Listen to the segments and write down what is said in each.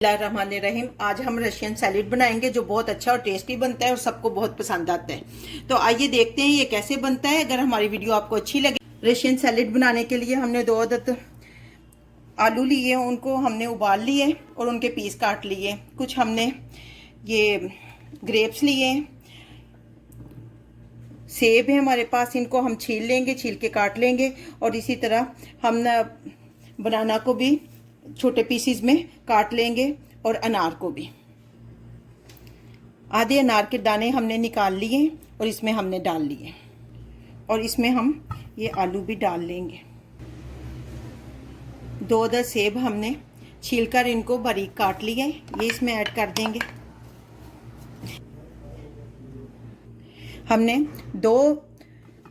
बिस्मिल्लाहिर्रहमानिर्रहीम। आज हम रशियन सैलेड बनाएंगे जो बहुत अच्छा और टेस्टी बनता है और सबको बहुत पसंद आता है। तो आइए देखते हैं ये कैसे बनता है। अगर हमारी वीडियो आपको अच्छी लगे, रशियन सैलेड बनाने के लिए हमने 2 अदद आलू लिए, उनको हमने उबाल लिए और उनके पीस काट लिए। कुछ हमने ये ग्रेप्स लिए, सेब है हमारे पास, इनको हम छील लेंगे, छील के काट लेंगे। और इसी तरह हम बनाना को भी छोटे पीसीज में काट लेंगे और अनार को भी। आधे अनार के दाने हमने निकाल लिए और इसमें हमने डाल लिए और इसमें हम ये आलू भी डाल लेंगे। 2 अदद सेब हमने छीलकर इनको बारीक काट लिए, ये इसमें ऐड कर देंगे। हमने 2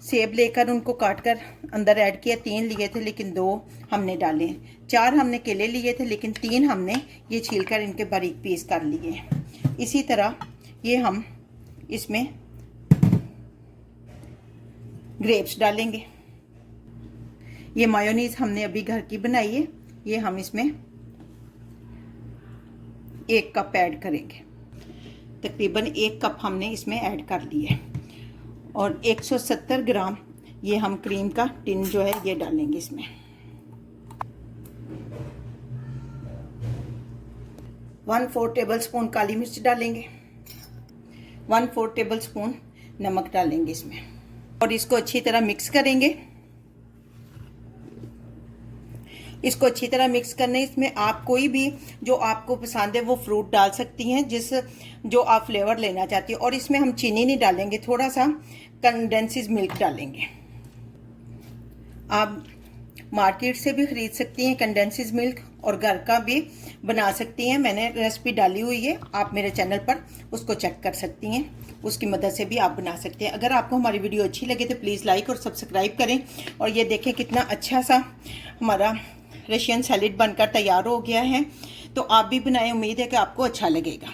सेब लेकर उनको काटकर अंदर ऐड किया। 3 लिए थे लेकिन 2 हमने डाले। 4 हमने केले लिए थे लेकिन 3 हमने ये छीलकर इनके बारीक पीस कर लिए। इसी तरह ये हम इसमें ग्रेप्स डालेंगे। ये मायोनीज हमने अभी घर की बनाई है, ये हम इसमें 1 कप ऐड करेंगे। तकरीबन 1 कप हमने इसमें ऐड कर लिया और 170 ग्राम ये हम क्रीम का टिन जो है ये डालेंगे इसमें। 1/4 टेबल स्पून काली मिर्च डालेंगे, 1/4 टेबल स्पून नमक डालेंगे इसमें और इसको अच्छी तरह मिक्स करेंगे। इसको अच्छी तरह मिक्स करने, इसमें आप कोई भी जो आपको पसंद है वो फ्रूट डाल सकती हैं, जो आप फ्लेवर लेना चाहती हैं। और इसमें हम चीनी नहीं डालेंगे, थोड़ा सा कंडेंस्ड मिल्क डालेंगे। आप मार्केट से भी खरीद सकती हैं कंडेंस्ड मिल्क और घर का भी बना सकती हैं। मैंने रेसिपी डाली हुई है, आप मेरे चैनल पर उसको चेक कर सकती हैं, उसकी मदद से भी आप बना सकते हैं। अगर आपको हमारी वीडियो अच्छी लगे तो प्लीज़ लाइक और सब्सक्राइब करें। और ये देखें कितना अच्छा सा हमारा रशियन सैलेड बनकर तैयार हो गया है। तो आप भी बनाएं, उम्मीद है कि आपको अच्छा लगेगा।